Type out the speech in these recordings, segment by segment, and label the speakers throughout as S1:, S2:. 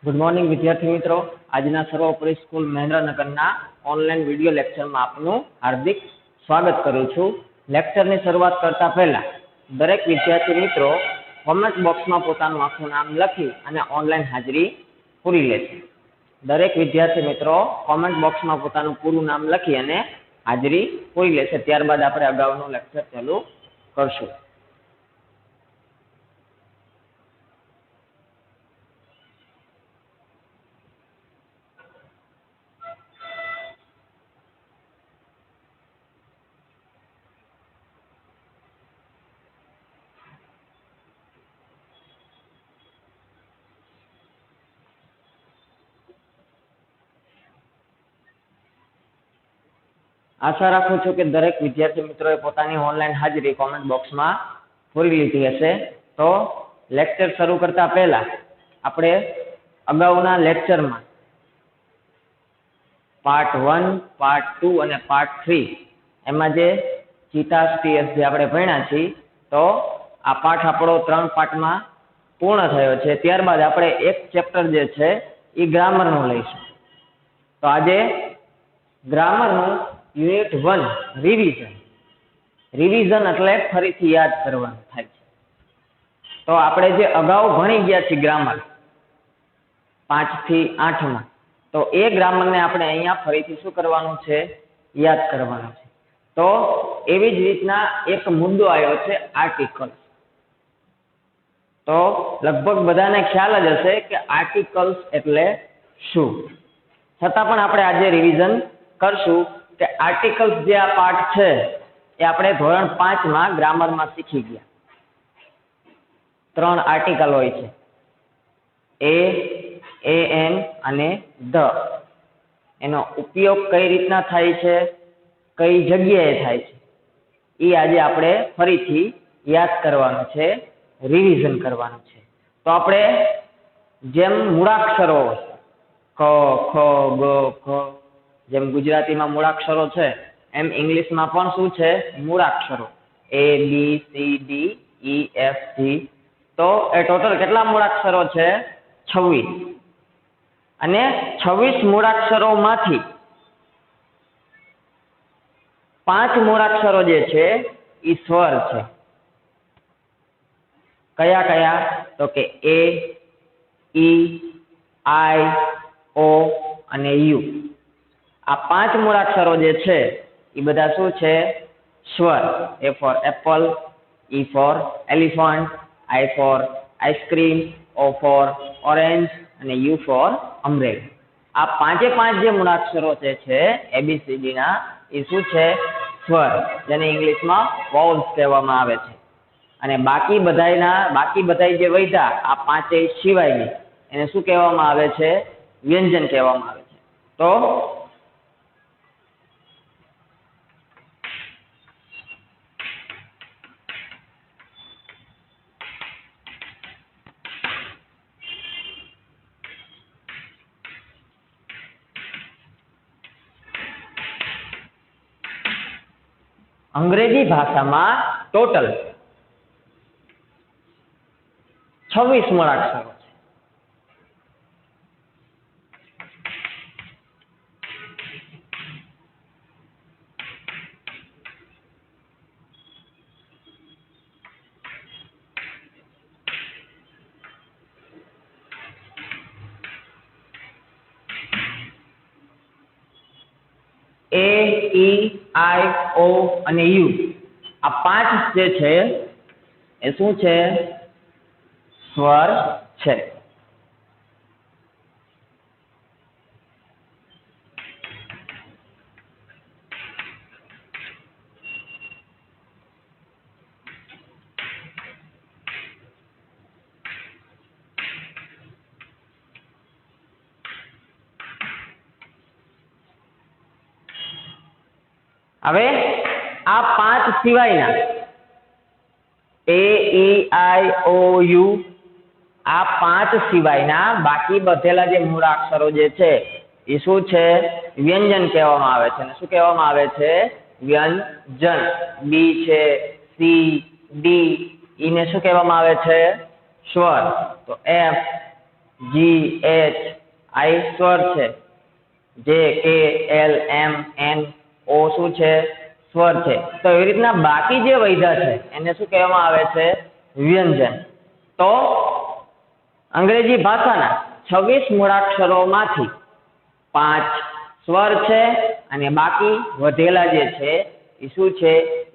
S1: Good morning विद्यार्थी मित्रों। आजना सर्वोपरि स्कूल महेन्द्रनगरना ऑनलाइन विडियो लेक्चर में आपनु हार्दिक स्वागत करूँ छूँ। लेक्चर की शुरुआत करता पहला दरेक विद्यार्थी मित्रों कॉमेंट बॉक्स में पोतानुं आखुं नाम लखी अने ऑनलाइन हाजरी पूरी लेशे। दरेक विद्यार्थी मित्रों कॉमेंट बॉक्स में पोतानुं पूरुं नाम लखी अने हाजरी पूरी लेशे। त्यारबाद आपणे अगाऊनुं लेक्चर चालू करशुं। आशा राखुं छुं के दरेक विद्यार्थी मित्रों पोतानी ऑनलाइन हाजरी कॉमेंट बॉक्स में पूरी लीधी हशे। तो लेक्चर शुरू करता पहला आपणे अगाऊना लेक्चर में पार्ट 1, पार्ट 2 और पार्ट 3 एमां जे चीतास टीएस जे आपणे भण्या छीए तो आ पाठ आपणो 3 पार्ट में पूर्ण थयो छे। त्यारबाद आपणे एक चेप्टर जे छे ई ग्रामरनुं लईशुं। तो आजे ग्रामरनुं यूनिट 1 रिविजन एटले फरीथी याद करवानुं थाय छे। तो आपणे जे अगाऊ भणी गया छे ग्रामर 5 થી 8 में तो ए ग्रामर ने आपणे अहींया फरीथी शुं करवानुं छे याद करवानुं छे। तो एवी ज रीतना एक मुद्दो आव्यो छे आर्टिकल्स। तो लगभग बधाने ख्याल ज हशे के आर्टिकल्स एटले शुं। छतां पण आपणे आजे रिविजन करशुं के आर्टिकल्स जे आ पाठ छे ए आपणे धोरण 5 में ग्रामर में शीखी गया। 3 आर्टिकल होय छे ए एन अने ध। एनो उपयोग कई रीतना थाय छे, कई जग्याए थाय छे ई आजे आपणे फरीथी याद करवानुं छे, रिविजन करवानुं छे। तो आपणे जेम मूळाक्षरो क ख ग घ जेम गुजराती में मूळाक्षरो छे एम इंग्लिश में पण शुं छे मूळाक्षरो A B C D E F G. तो ए टोटल केटला मूळाक्षरो छे 26 અને 26 મૂળાક્ષરોમાંથી 5 મૂળાક્ષરો જે છે ઈ સ્વર છે। કયા કયા? તો કે એ, ઈ, આઈ, ઓ અને યુ। આ 5 મૂળાક્ષરો જે છે ઈ બધા શું છે? સ્વર। A for apple, E for elephant, I for ice cream, O for orange અને યુ ફોર અમ્બ્રેલા। આ પાંચે પાંચ જે મૂળાક્ષરો છે એબીસીડી ના એ શું છે? સ્વર, જેને ઇંગ્લિશમાં વાઉલ્સ કહેવામાં આવે છે। અને બાકી બધાય જે વૈધા આ પાંચેય સિવાયની એને શું કહેવામાં આવે છે? વ્યંજન કહેવામાં આવે છે। તો अंग्रेजी भाषा में टोटल 26 मूळाक्षरो छे। ए ई आई ओ અને यू आ 5 જે છે એ શું છે? સ્વર છે। હવે આ 5 સિવાયના એ ઈ આઈ ઓ યુ આ 5 સિવાયના બાકી બધેલા જે મૂળાક્ષરો જે છે એ શું છે? વ્યંજન કહેવામાં આવે છે। અને શું કહેવામાં આવે છે? વ્યંજન। બી છે, સી, ડી, ઈ ને શું કહેવામાં આવે છે? સ્વર। તો એફ, જી એચ આઈ સ્વર છે, જે કે એલ એમ એન ઓ શું છે સ્વર છે. તો એવી રીતના બાકી જે વૈધા છે એને શું કહેવામાં આવે છે વ્યંજન. તો અંગ્રેજી ભાષાના 26 મૂળાક્ષરોમાંથી 5 સ્વર છે અને બાકી વધેલા જે છે એ શું છે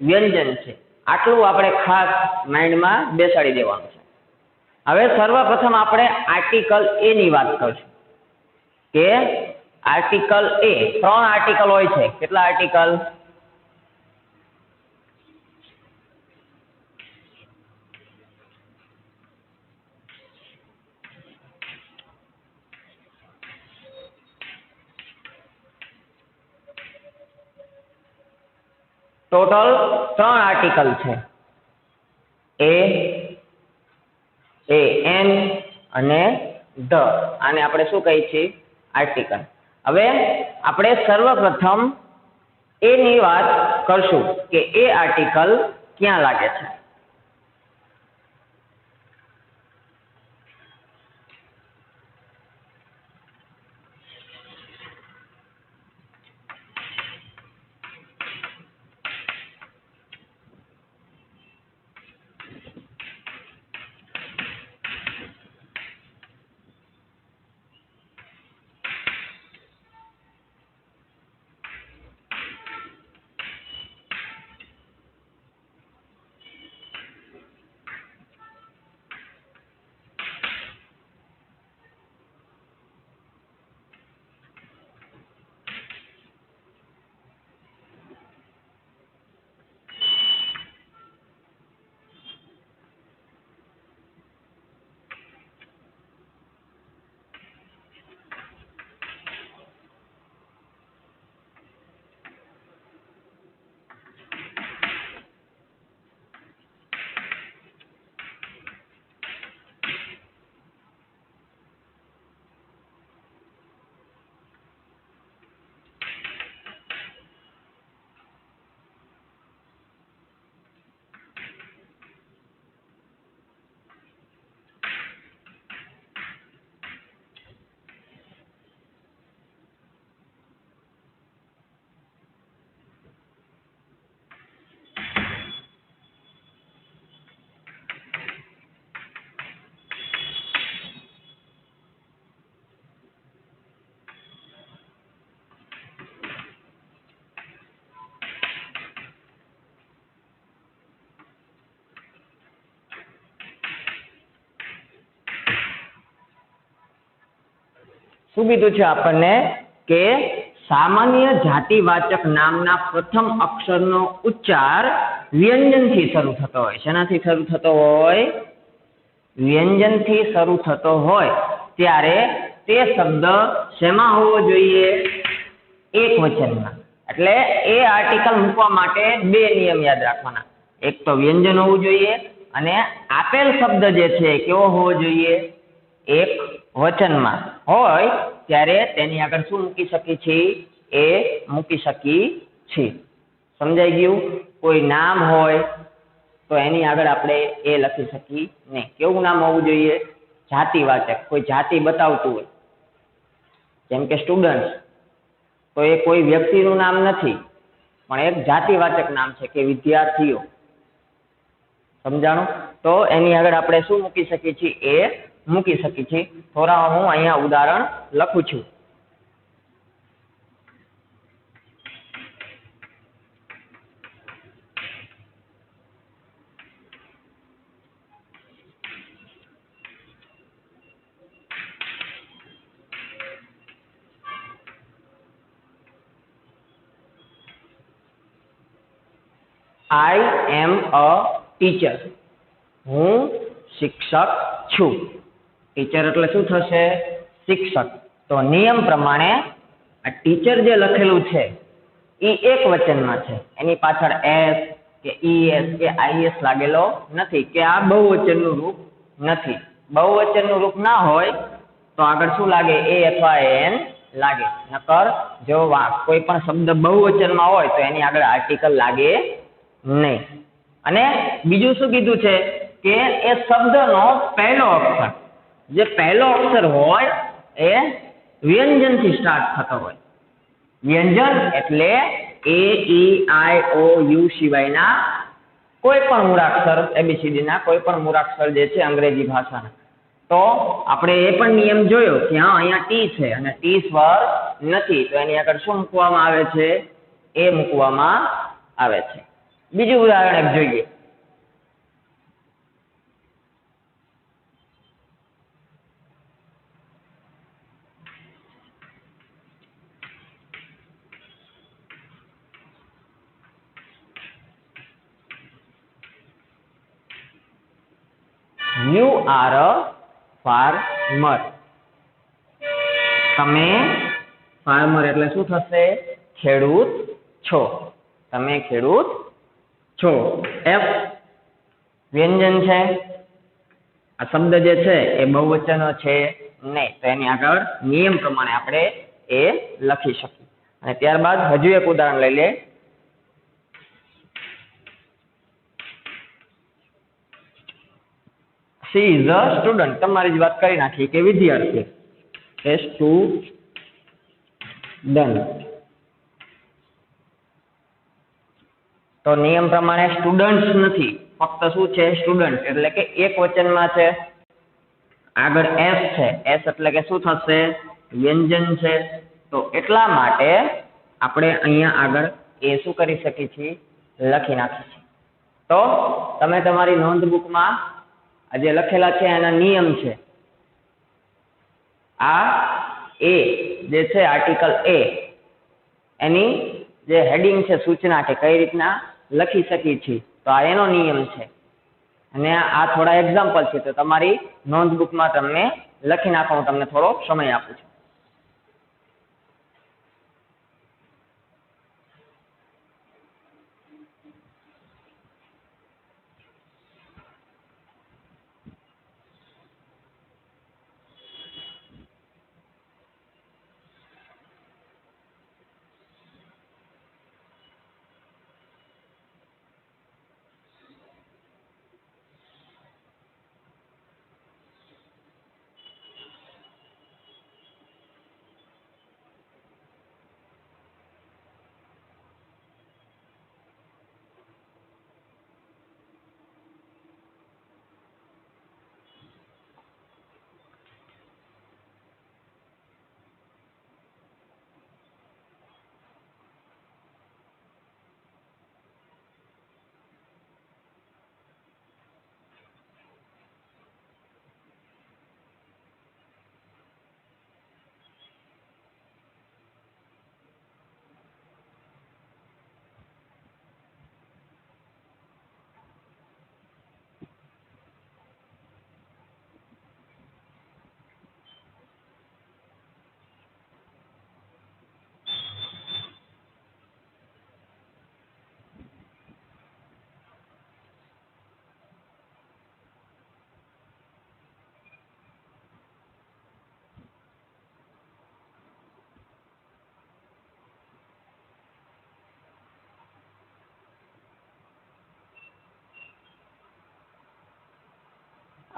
S1: વ્યંજન છે. આટલું આપણે ખાસ માઇન્ડમાં બેસાડી દેવાનું છે. હવે સર્વપ્રથમ આપણે આર્ટિકલ એ ની વાત કરશું કે આર્ટિકલ એ 3 આર્ટિકલ હોય છે. કેટલા આર્ટિકલ? ટોટલ 3 આર્ટિકલ છે. એ એન અને ધ. આને આપણે શું કહીએ છીએ આર્ટિકલ. હવે આપણે સર્વપ્રથમ એ ની વાત કરશું કે એ આર્ટિકલ ક્યાં લાગે છે. શું કીધું છે આપણને કે સામાન્ય જાતિવાચક નામના પ્રથમ અક્ષરનો ઉચ્ચાર વ્યંજનથી શરૂ થતો હોય. શેનાથી શરૂ થતો હોય? વ્યંજનથી શરૂ થતો હોય ત્યારે તે શબ્દ શેમાં હોવો જોઈએ? એક વચનમાં. એટલે એ આર્ટિકલ મૂકવા માટે 2 નિયમ યાદ રાખવાના. એક તો વ્યંજન હોવું જોઈએ અને આપેલ શબ્દ જે છે કેવો હોવો જોઈએ? એક વચનમાં હોય ત્યારે તેની આગળ શું મૂકી શકીએ છીએ? એ મૂકી શકીએ છીએ. સમજાઈ ગયું? કોઈ નામ હોય તો એની આગળ આપણે એ લખી શકીએ નહીં. કેવું નામ હોવું જોઈએ? જાતિવાચક. કોઈ જાતિ બતાવતું હોય, જેમ કે સ્ટુડન્ટ, તો એ કોઈ વ્યક્તિનું નામ નથી પણ એક જાતિવાચક નામ છે કે વિદ્યાર્થીઓ. સમજાણું? તો એની આગળ આપણે શું મૂકી શકીએ છીએ? એ મૂકી શકીએ છીએ. થોડા હું અહીંયા ઉદાહરણ લખું છું. I am a teacher. હું શિક્ષક છું. ટીચર એટલે શું થશે? શિક્ષક. તો નિયમ પ્રમાણે આ ટીચર જે લખેલું છે એ એક વચનમાં છે. એની પાછળ એસ કે ઈએસ કે આઈએસ લાગેલો નથી, કે આ બહુવચનનું રૂપ નથી. બહુવચનનું રૂપ ના હોય તો આગળ શું લાગે? એ અથવા એન લાગે. નકર જો કોઈ પણ શબ્દ બહુવચનમાં હોય તો એની આગળ આર્ટિકલ લાગે નહીં. અને બીજું શું કીધું છે કે એ શબ્દનો પહેલો અક્ષર જે પહેલો અક્ષર હોય એ વ્યંજનથી સ્ટાર્ટ થતો હોય. વ્યંજન એટલે એ ઈ આઈ ઓ યુ સિવાયના કોઈ પણ મૂળાક્ષર ABCD ના કોઈ પણ મૂળાક્ષર જે છે અંગ્રેજી ભાષાના. તો આપણે એ પણ નિયમ જોયો કે હા અહીંયા ટી છે અને ટી સ્વર નથી તો એની આગળ શું મૂકવામાં આવે છે? એ મૂકવામાં આવે છે. બીજું ઉદાહરણ એક જોઈએ. You are a farmer. તમે farmer એટલે શું થશે? ખેડૂત છો. તમે ખેડૂત છો. F વ્યંજન છે. આ શબ્દ જે છે એ બહુવચનો છે નહીં તો એની આગળ નિયમ પ્રમાણે આપણે એ લખી શકીએ. અને ત્યારબાદ હજુ એક ઉદાહરણ લઈ લે. She is a student. તમારી જ વાત કરી નાખી કે વિદ્યાર્થી. student. તો નિયમ પ્રમાણે સ્ટુડન્ટ્સ નથી, ફક્ત શું છે? સ્ટુડન્ટ. એટલે કે એક વચનમાં છે. આગળ એસ છે. એસ એટલે કે શું થશે? વ્યંજન છે. તો એટલા માટે આપણે અહીંયા આગળ એ શું કરી શકીએ છીએ? લખી નાખીએ છીએ. તો તમે તમારી નોંધબુકમાં આ જે લખેલા છે એના નિયમ છે. આ એ જે છે આર્ટિકલ એ એની જે હેડિંગ છે સૂચના કે કઈ રીતના લખી શકીએ છીએ તો આ એનો નિયમ છે. અને આ થોડા એક્ઝામ્પલ છે તો તમારી નોંધબુકમાં તમને લખી નાખો. હું તમને થોડો સમય આપું છું.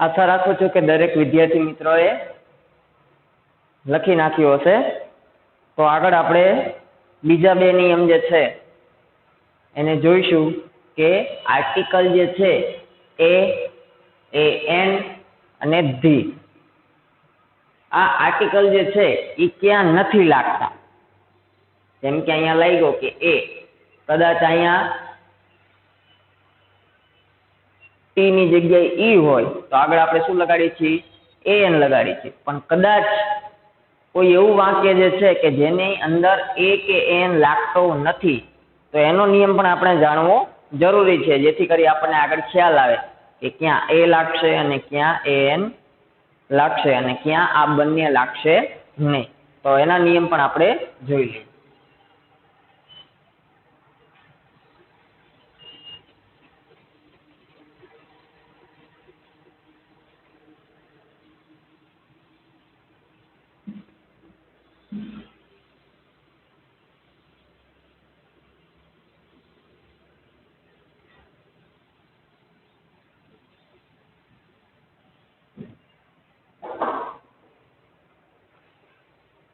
S1: આશા રાખું છું કે દરેક વિદ્યાર્થી મિત્રોએ લખી નાખ્યું હશે. તો આગળ આપણે બીજા બે નિયમ જે છે એને જોઈશું કે આર્ટિકલ જે છે એ એન અને ધી. આ આર્ટિકલ જે છે એ ક્યાં નથી લાગતા. જેમ કે અહીંયા લાગ્યો કે એ, કદાચ અહીંયા ટી ની જગ્યાએ ઈ હોય તો આગળ આપણે શું લગાડીએ છીએ? એન લગાડીએ છીએ. પણ કદાચ કોઈ એવું વાક્ય જે છે કે જેની અંદર એ કે એન લાગતો નથી તો એનો નિયમ પણ આપણે જાણવો જરૂરી છે, જેથી કરી આપણને આગળ ખ્યાલ આવે કે ક્યાં એ લાગશે અને ક્યાં એન લાગશે અને ક્યાં આ બંને લાગશે નહીં. તો એના નિયમ પણ આપણે જોઈ લઈએ.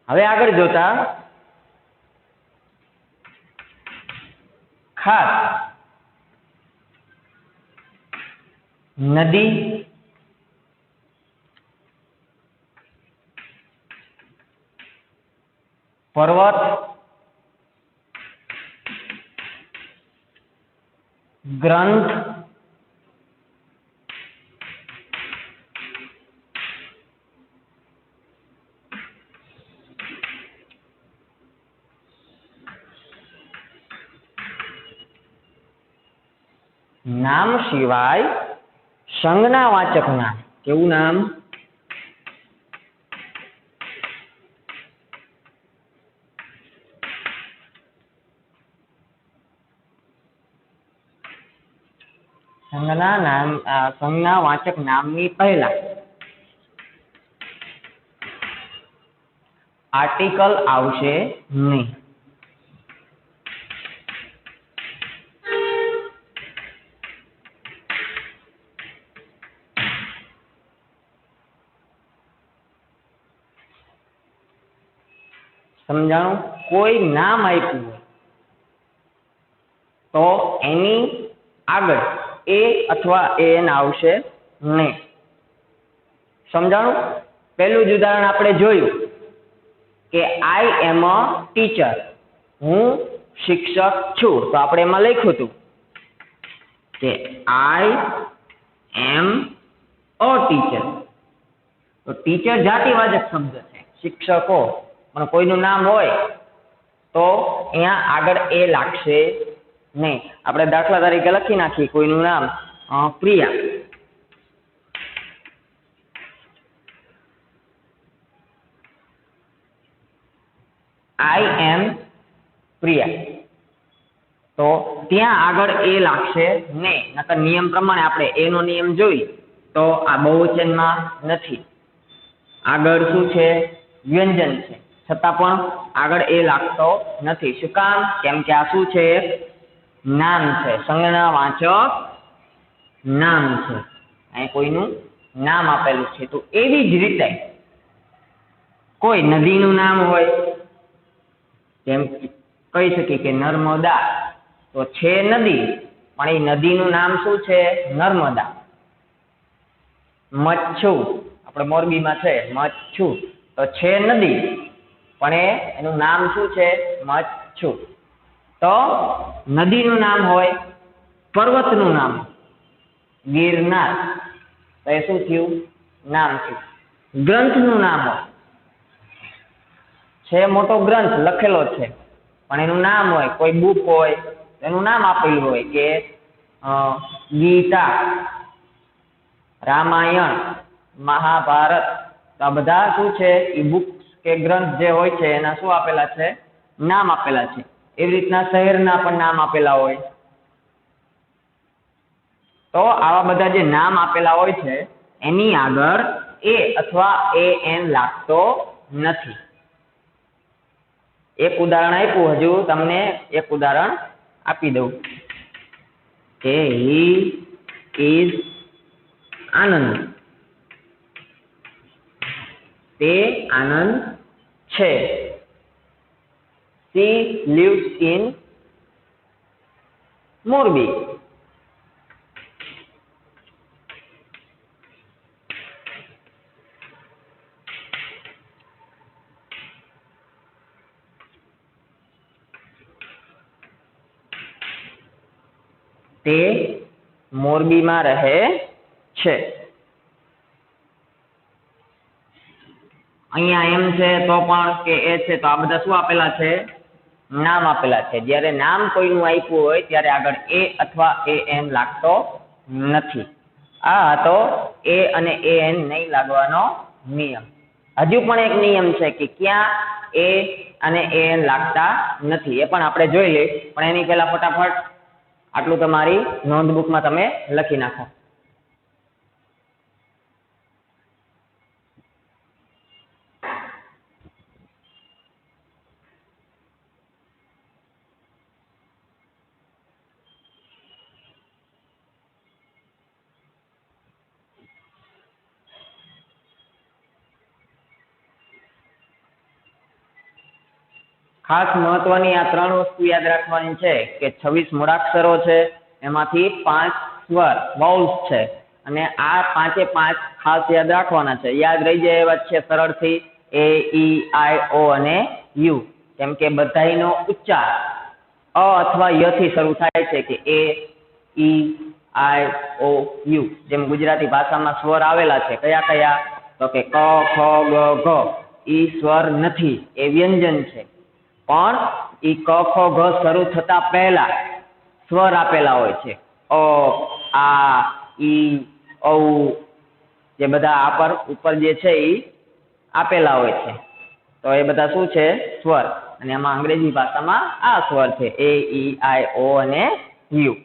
S1: હવે આગળ જોતા ખાસ નદી, પર્વત, ગ્રંથ, નામ સિવાય સંજ્ઞા વાચક નામ. કેવું નામ? સંજ્ઞા વાચક નામની પહેલા આર્ટિકલ આવશે નહીં. સમજાણું? કોઈ નામ આપ્યું હોય તો એની આગળ એ અથવા એન આવશે નહીં. સમજાણું? પહેલું જ ઉદાહરણ આપણે જોયું કે આઈ એમ અ ટીચર, હું શિક્ષક છું. તો આપણે એમાં લખ્યું હતું કે આઈ એમ અ ટીચર. તો ટીચર જાતિવાચક શબ્દ છે, શિક્ષકો પણ કોઈનું નામ હોય તો અહીંયા આગળ એ લાગશે નહીં. આપણે દાખલા તરીકે લખી નાખીએ કોઈનું નામ પ્રિયા. આઈ એમ પ્રિયા. તો ત્યાં આગળ એ લાગશે નહીં. નકર નિયમ પ્રમાણે આપણે એનો નિયમ જોઈ તો આ બહુવચનમાં નથી, આગળ શું છે? વ્યંજન છે, છતાં પણ આગળ એ લાગતો નથી. શું કામ? કેમ કે આ શું છે? નામ છે, સંજ્ઞા વાચક નામ છે. અહીં કોઈનું નામ આપેલું છે. તો એવી જ રીતે કોઈ નદીનું નામ હોય, જેમ કહી શકીએ કે નર્મદા. તો છે નદી, પણ એ નદીનું નામ શું છે? નર્મદા. મચ્છુ, આપણે મોરબીમાં છે મચ્છુ, તો છે નદી પણ એનું નામ શું છે? મચ્છુ. તો નદીનું નામ હોય, પર્વતનું નામ ગિરનાર, તો એ શું થયું? નામ થયું. ગ્રંથનું નામ હોય, છે મોટો ગ્રંથ લખેલો છે પણ એનું નામ હોય, કોઈ બુક હોય એનું નામ આપેલું હોય કે ગીતા, રામાયણ, મહાભારત. તો આ બધા શું છે? એ બુક કે ગ્રંથ જે હોય છે એના શું આપેલા છે? નામ આપેલા છે. એવી રીતના શહેરના પણ નામ આપેલા હોય. તો આવા બધા જે નામ આપેલા હોય છે એની આગળ એ અથવા એ એન લાગતો નથી. એક ઉદાહરણ આપ્યું, હજુ તમને એક ઉદાહરણ આપી દઉં કે હી ઇઝ આનંદ. તે આનંદ છે. she lives in Morbi. તે મોરબીમાં રહે છે. અહીંયા એમ છે તો પણ કે એ છે તો આ બધા શું આપેલા છે? નામ આપેલા છે. જ્યારે નામ કોઈનું આપ્યું હોય ત્યારે આગળ એ અથવા એ એન લાગતો નથી. આ હતો એ અને એ એન નહીં લાગવાનો નિયમ. હજુ પણ એક નિયમ છે કે ક્યાં એ અને એ એન લાગતા નથી, એ પણ આપણે જોઈ લઈએ. પણ એની પહેલા ફટાફટ આટલું તમારી નોંધબુકમાં તમે લખી નાખો. ખાસ મહત્વની આ ત્રણ વસ્તુ યાદ રાખવાની છે કે 26 મૂળાક્ષરો છે, એમાંથી 5 સ્વર વાઉલ્સ છે, અને આ પાંચે પાંચ ખાસ યાદ રાખવાના છે. યાદ રહી જાય એવા છે સરળથી એ, ઈ, આઈ, ઓ અને યુ. કેમ કે બધાયનો ઉચ્ચાર અ અથવા ય થી શરૂ થાય છે કે એ, ઈ, આઈ, ઓ, યુ. જેમ ગુજરાતી ભાષામાં સ્વર આવેલા છે કયા કયા, તો કે ક, ખ, ગ, ઘ. ઈ સ્વર નથી, એ વ્યંજન છે. પણ ઈ ક, ખ, ઘ શરૂ થતા પહેલા સ્વર આપેલા હોય છે. અ, આ, ઈ, ઔ, જે બધા ઉપર જે છે ઈ આપેલા હોય છે. તો એ બધા શું છે? સ્વર. અને એમાં અંગ્રેજી ભાષામાં આ સ્વર છે એ, ઈ, આઈ, ઓ અને યુ.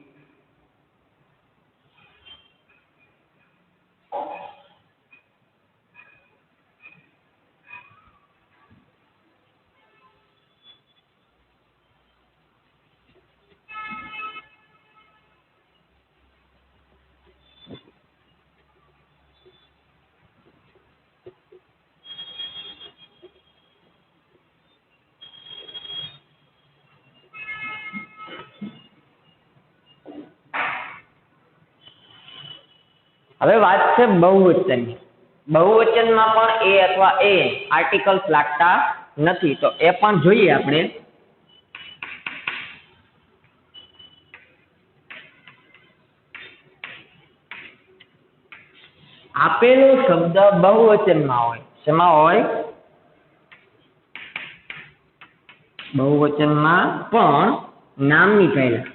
S1: હવે વાત છે બહુવચનની. બહુવચનમાં પણ એ અથવા એ આર્ટિકલ્સ લાગતા નથી, તો એ પણ જોઈએ આપણે. આપેલો શબ્દ બહુવચનમાં હોય. શેમાં હોય? બહુવચનમાં પણ નામની પહેલા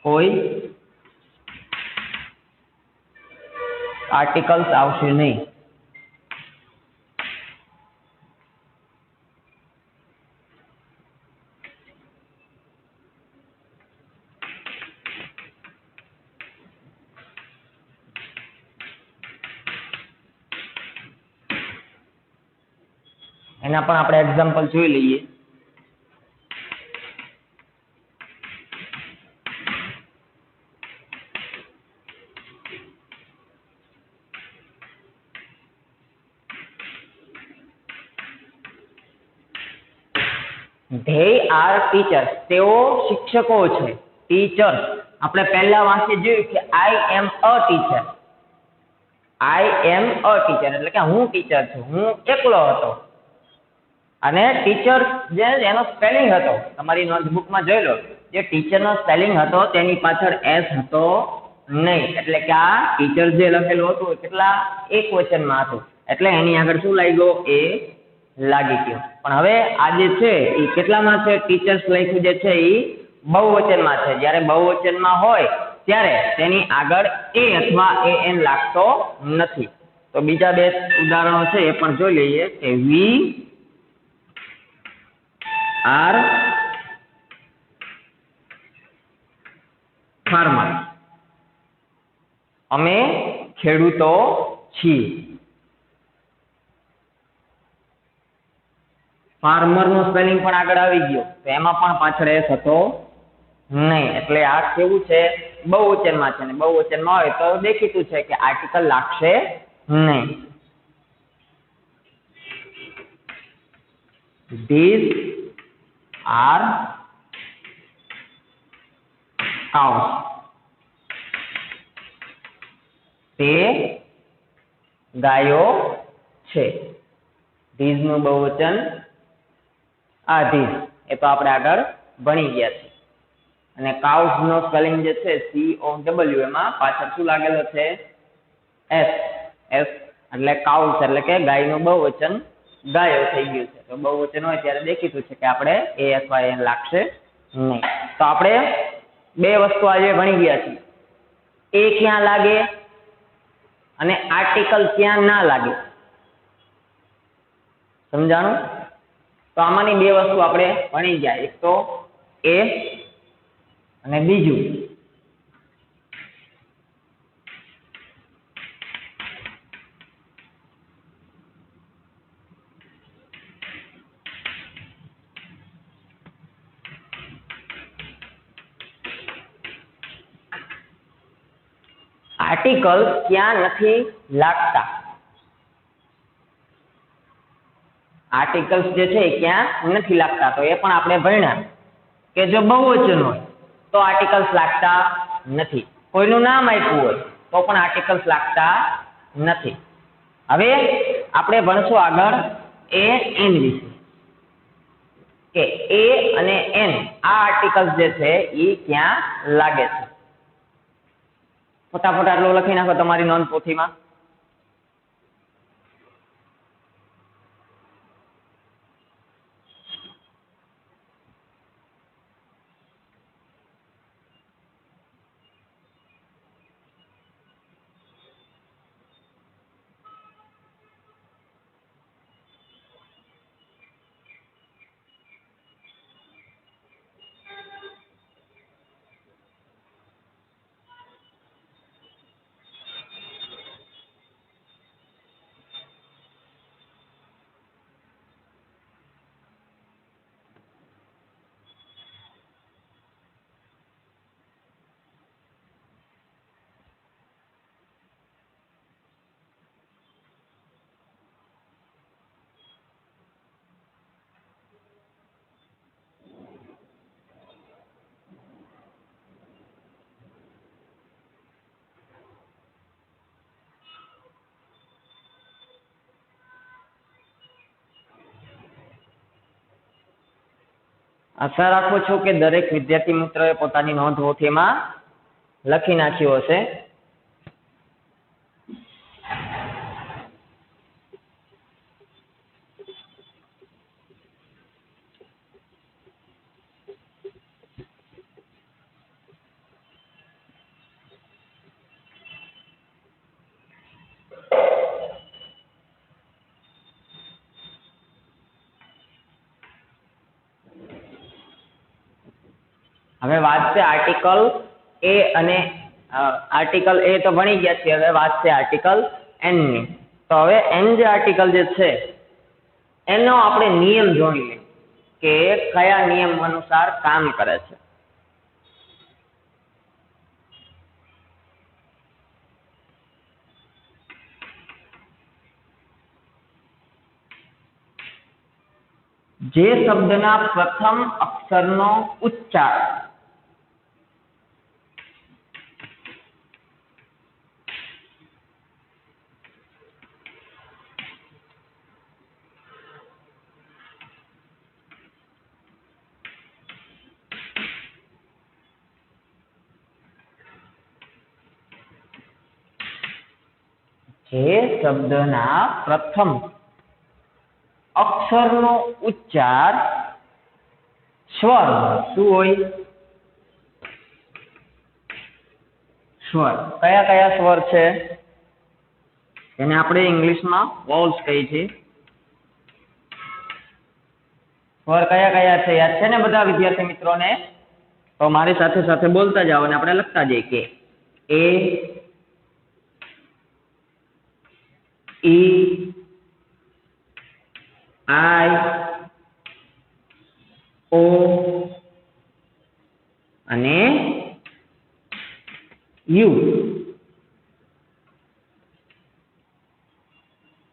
S1: કોઈ આર્ટિકલ્સ આવશે નહીં. એના પણ આપણે એક્ઝામ્પલ જોઈ લઈએ. They are teachers. તેઓ શિક્ષકો છે. ટીચર્સ આપણે પહેલા વાંચી જોયું કે આઈ એમ a teacher. I M a teacher એટલે કે હું ટીચર છું, હું એકલો હતો. અને ટીચર જે એનો સ્પેલિંગ હતો તમારી નોટબુકમાં જોઈ લો, જે ટીચરનો સ્પેલિંગ હતો તેની પાછળ એસ હતો નહીં. એટલે કે આ ટીચર જે લખેલું હતું કેટલા એક વચનમાં હતું, એટલે એની આગળ શું લાગ્યો? એ લાગી ગયો. પણ હવે આ જે છે એ કેટલામાં છે? ટીચર્સ લખ્યું જે છે એ બહુવચનમાં છે. જ્યારે બહુવચનમાં હોય ત્યારે તેની આગળ એ અથવા એ એન લાગતો નથી. તો બીજા બે ઉદાહરણો છે એ પણ જોઈ લઈએ કે વી આર ફાર્મર. અમે ખેડૂતો છીએ. ફાર્મર નો સ્પેલિંગ પણ આગળ આવી ગયો, તો એમાં પણ પાછળ એસ હતો નહીં. એટલે આ કેવું છે? બહુવચનમાં છે. ને બહુવચનમાં હોય તો દેખીતું છે કે આર્ટિકલ લાગશે નહીં. These are cows. તે ગાયો છે. these નું બહુવચન આ these, એ તો આપણે આગળ ભણી ગયા છે. અને cows નો સ્પેલિંગ જે છે COW, એમાં પાછળ શું લાગેલો છે? S. એટલે cows એટલે કે ગાયનું બહુવચન ગાયો થઈ ગયું છે. તો બહુવચન હોય ત્યારે દેખીતું છે કે આપણે એ અથવા એન લાગશે નહીં. તો આપણે બે વસ્તુ આજે ભણી ગયા છીએ. એ ક્યાં લાગે અને આર્ટિકલ ક્યાં ના લાગે. સમજાણું? તો આમાંની બે વસ્તુ આપણે ભણી ગયા. એક તો એ અને બીજું આર્ટિકલ્સ ક્યાં નથી લાગતા? આર્ટિકલ્સ જે છે એ ક્યાં નથી લાગતા? તો એ પણ આપણે ભણ્યા કે જો બહુવચન હોય તો આર્ટિકલ્સ લાગતા નથી. કોઈનું નામ આપ્યું હોય તો પણ આર્ટિકલ્સ લાગતા નથી. હવે આપણે ભણશું આગળ એ એન વિશે કે એ અને એન આ આર્ટિકલ્સ જે છે એ ક્યાં લાગે છે. ફટાફટ આટલું લખી નાખો તમારી નોંધ પોથીમાં. આશા રાખું છું કે દરેક વિદ્યાર્થી મિત્રોએ પોતાની નોંધ પોથીમાં લખી નાખ્યું હશે. હવે વાત છે આર્ટિકલ એ અને આર્ટિકલ એ તો ભણી ગયા છીએ. હવે વાત છે આર્ટિકલ એન ની. તો હવે એન જે આર્ટિકલ જે છે એનો આપણે નિયમ જોઈ લઈએ કે કયા નિયમ અનુસાર કામ કરે છે. જે શબ્દના પ્રથમ અક્ષરનો ઉચ્ચાર અક્ષરનો ઉચ્ચાર સ્વર શું હોય? સ્વર. કયા કયા સ્વર છે? એને આપણે ઇંગ્લિશમાં વોલ્સ કહીએ છીએ. સ્વર કયા કયા છે યાદ છે ને બધા વિદ્યાર્થી મિત્રોને? તો મારી સાથે સાથે બોલતા જાઓ અને આપણે લખતા જઈએ કે એ, ઈ, આઈ, ઓ અને યુ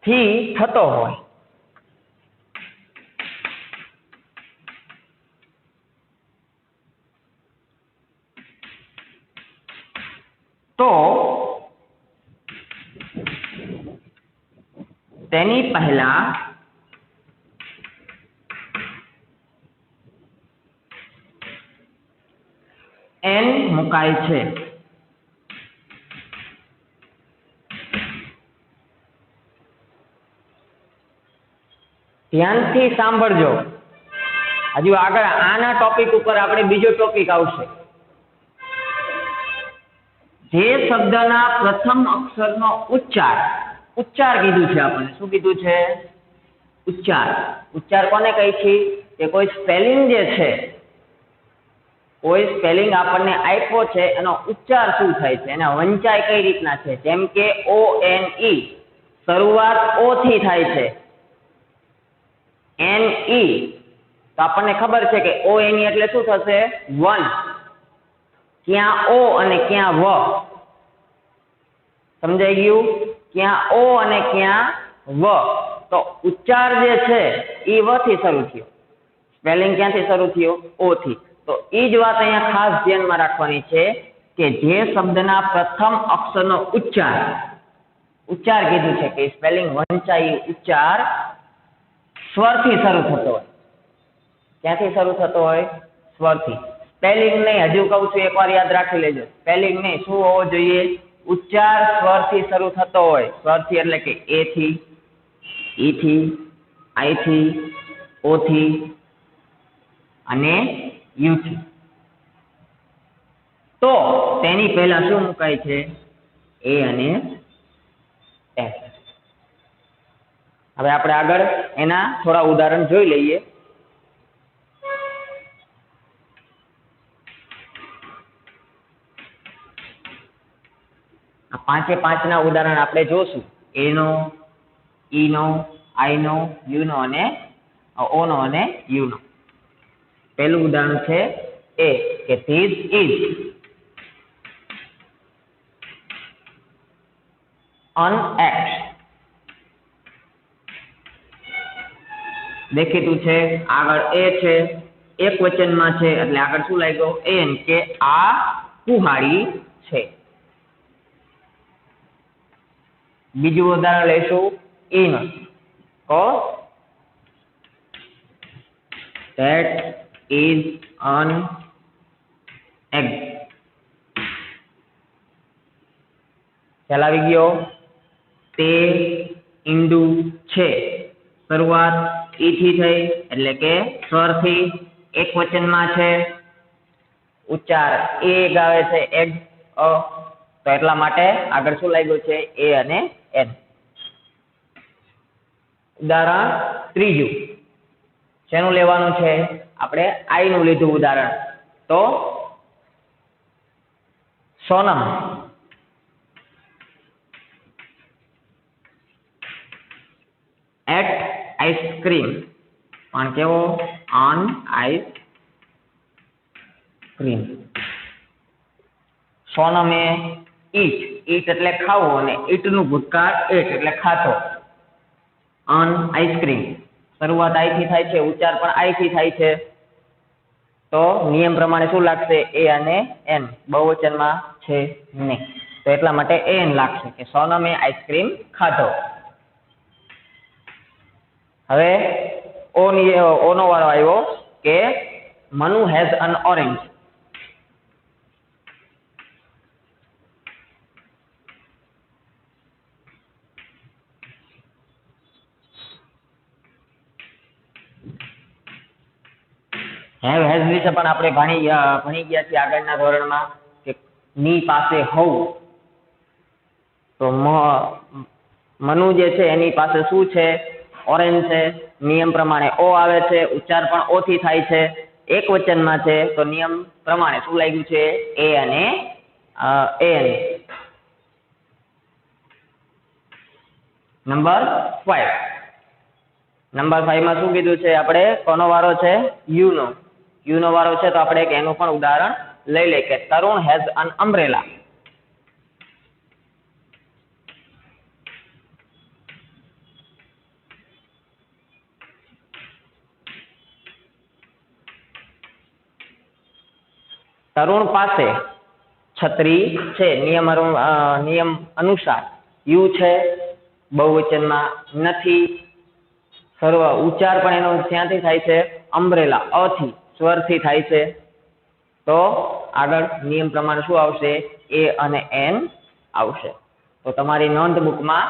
S1: થી થતો હોય. તો તેની પહેલા એન મુકાય છે. ધ્યાનથી સાંભળજો. હજુ આગળ આના ટોપિક ઉપર આપણે બીજો ટોપિક આવશે. જે શબ્દના પ્રથમ અક્ષરનો ઉચ્ચાર કીધું છે આપણે. શું કીધું છે? ઉચ્ચાર. ઉચ્ચાર કોને કહે છે? કે કોઈ સ્પેલિંગ જે છે, કોઈ સ્પેલિંગ આપણને આપ્યો છે એનો ઉચ્ચાર શું થાય છે, એના વંચાય કઈ રીતના છે. જેમ કે ONE શરૂઆત ઓ થી થાય છે. NE તો આપણને ખબર છે કે ONE એટલે શું થશે? વન. ક્યાં ઓ અને ક્યાં વ. સમજાઈ ગયું? ક્યાં ઓ અને ક્યાં વ. તો ઉચ્ચાર જે છે એ વ થી શરૂ થયો, સ્પેલિંગ ક્યાંથી શરૂ થયો? ઓ થી. તો એ જ વાત અહીંયા ખાસ ધ્યાનમાં રાખવાની છે કે જે શબ્દના પ્રથમ અક્ષરનો ઉચ્ચાર કીધું છે કે સ્પેલિંગ વંચાઈ ઉચ્ચાર સ્વરથી શરૂ થતો હોય. ક્યાંથી શરૂ થતો હોય? સ્વરથી. સ્પેલિંગ નહીં, હજુ કહું છું એકવાર યાદ રાખી લેજો. સ્પેલિંગ નહીં, શું હોવો જોઈએ? ઉચ્ચાર સ્વરથી શરૂ થતો હોય. સ્વરથી એટલે કે એ થી, ઈ થી, આઈ થી, ઓ થી અને યુ થી. તો તેની પહેલા શું મુકાય છે? એ અને એસ. હવે આપણે આગળ એના થોડા ઉદાહરણ જોઈ લઈએ. આ પાંચે પાંચના ઉદાહરણ આપણે જોશું. એ નો, ઈ નો, આઈ નો, યુ નો અને ઓ નો અને યુ નો. પહેલું ઉદાહરણ છે એ કે ધીસ ઇઝ an act. દેખીતું છે, આગળ એ છે, એક વચનમાં છે એટલે આગળ શું લાગ્યો? એન, કે આ કુહાડી છે. બીજું ઉદાહરણ લઈશું ઈ નું. તો that is an egg. ખ્યાલ આવી ગયો? તે ઈંડું છે. શરૂઆત ઈ થી થઈ એટલે કે સ્વરથી, એક વચનમાં છે, ઉચ્ચાર એ ગાવે છે, એગ અ. તો એટલા માટે આગળ શું લાગ્યું છે? એ અને એન. ઉદાહરણ ત્રીજું શેનું લેવાનું છે? આપણે આઈ નું લીધું ઉદાહરણ. તો સોનમ એટ આઈસ્ક્રીમ. પણ કેવો? On ice cream. સોનમે ઈટ એટલે ખાવું અને ઈટ નું ભૂતકાળ એટ એટલે ખાતો. On ice cream. શરૂઆત આઈ થી થાય છે, ઉચ્ચાર પણ આઈ થી થાય છે. તો નિયમ પ્રમાણે શું લાગશે? એ અને એન. બહુવચનમાં છે નહીં, તો એટલા માટે એન લાગશે કે સોનમે આઈસ્ક્રીમ ખાધો. હવે ઓ નો વાળો આવ્યો કે Manu has an orange. Has વિશે પણ આપણે ભણી ગયા છીએ આગળના ધોરણમાં કે ની પાસે હોવું. તો મનુ જે છે એની પાસે શું છે? ઓરેન્જ છે. નિયમ પ્રમાણે ઓ આવે છે, ઉચ્ચાર પણ ઓ થી થાય છે, એક વચનમાં છે. તો નિયમ પ્રમાણે શું લાગ્યું છે? એ અને એન. નંબર 5 માં શું કીધું છે આપણે? કોનો વારો છે? You know. યુ નો વારો છે તો આપણે એક એનું પણ ઉદાહરણ લઈ લઈએ કે તરુણ હેઝ અન અમ્બ્રેલા. તરુણ પાસે છત્રી છે. નિયમ અનુસાર યુ છે, બહુવચનમાં નથી. ઉચ્ચાર પણ એનો ક્યાંથી થાય છે? અમ્બ્રેલા, અ થી, સ્વરથી થાય છે. તો આગળ નિયમ પ્રમાણે શું આવશે? એ અને એન આવશે. તો તમારી નોંધબુકમાં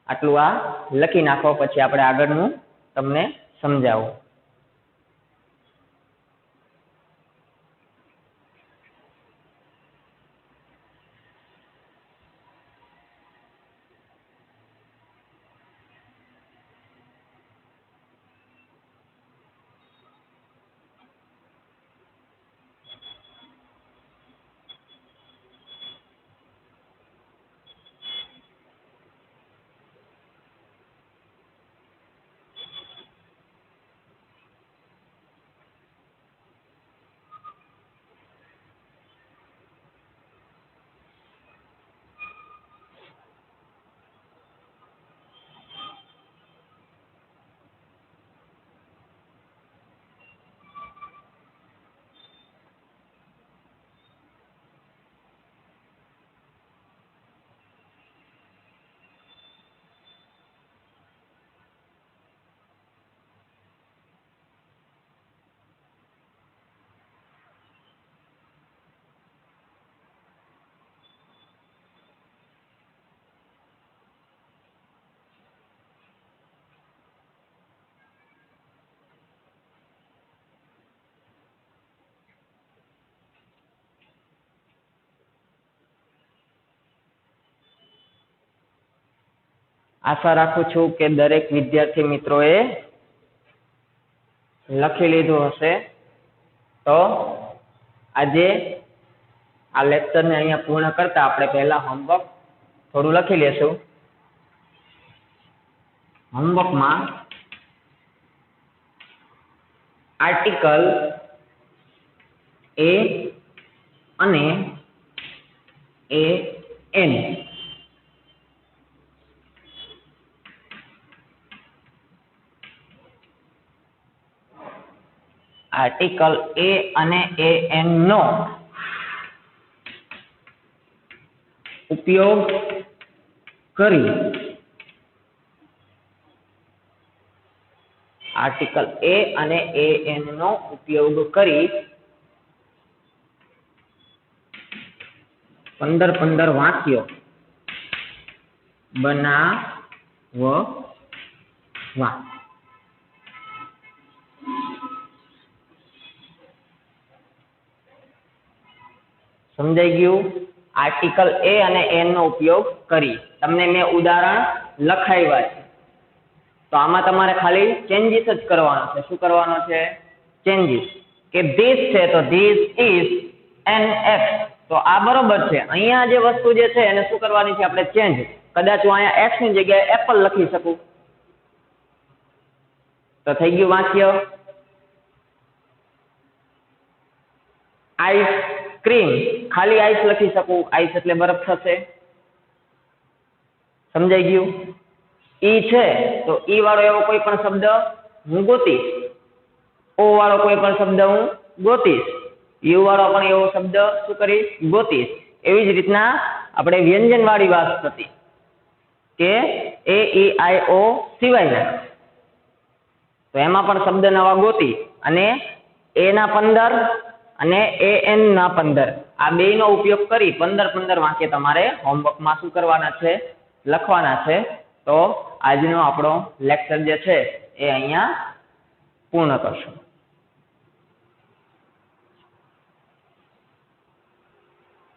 S1: આટલું આ લખી નાખો, પછી આપણે આગળનું તમને સમજાવું. આશા રાખું છું કે દરેક વિદ્યાર્થી મિત્રોએ લખી લીધું હશે. તો આજે આ લેક્ચરને અહીંયા પૂર્ણ કરતા આપણે પહેલા હોમવર્ક થોડું લખી લેશું. હોમવર્કમાં આર્ટિકલ એ અને એ એન આર્ટિકલ એ અને એ એન નો ઉપયોગ કરી આર્ટિકલ એ અને એ એન નો ઉપયોગ કરી 15 વાક્યો બનાવવા. સમજાઈ ગયું? આર્ટિકલ એ અને એન નો ઉપયોગ કરી તમને મેં ઉદાહરણ લખાવ્યા છે. તો આમાં તમારે ખાલી ચેન્જીસ જ કરવાનો છે. શું કરવાનો છે? ચેન્જીસ. કે ધીસ છે તો ધીસ ઇઝ એન એક્સ. તો આ બરોબર છે. અહીંયા જે વસ્તુ જે છે એને શું કરવાની છે આપણે? ચેન્જ. કદાચ હું અહીંયા એક્સ ની જગ્યાએ એપલ લખી શકું તો થઈ ગયું વાક્ય. આઈસ્ક્રીમ ખાલી આઈસ લખી શકું. આઈસ એટલે બરફ થશે. સમજાઈ ગયું? ઈ છે તો ઈ વાળો એવો કોઈ પણ શબ્દ હું ગોતીશ. ઓ વાળો કોઈ પણ શબ્દ હું ગોતીશ. યુ વાળો પણ એવો શબ્દ શું કરીશ? ગોતીશ. એવી જ રીતના આપણે વ્યંજન વાળી વાત હતી કે એ ઈ આઈ ઓ સિવાયના, તો એમાં પણ શબ્દ નવા ગોતી અને એ ના 15 અને એ એન ના 15 આ બેયનો ઉપયોગ કરી 15 વાક્ય તમારે હોમવર્કમાં શું કરવાના છે? લખવાના છે. તો આજનો આપણો લેક્ચર જે છે એ અહીંયા પૂર્ણ કરશું.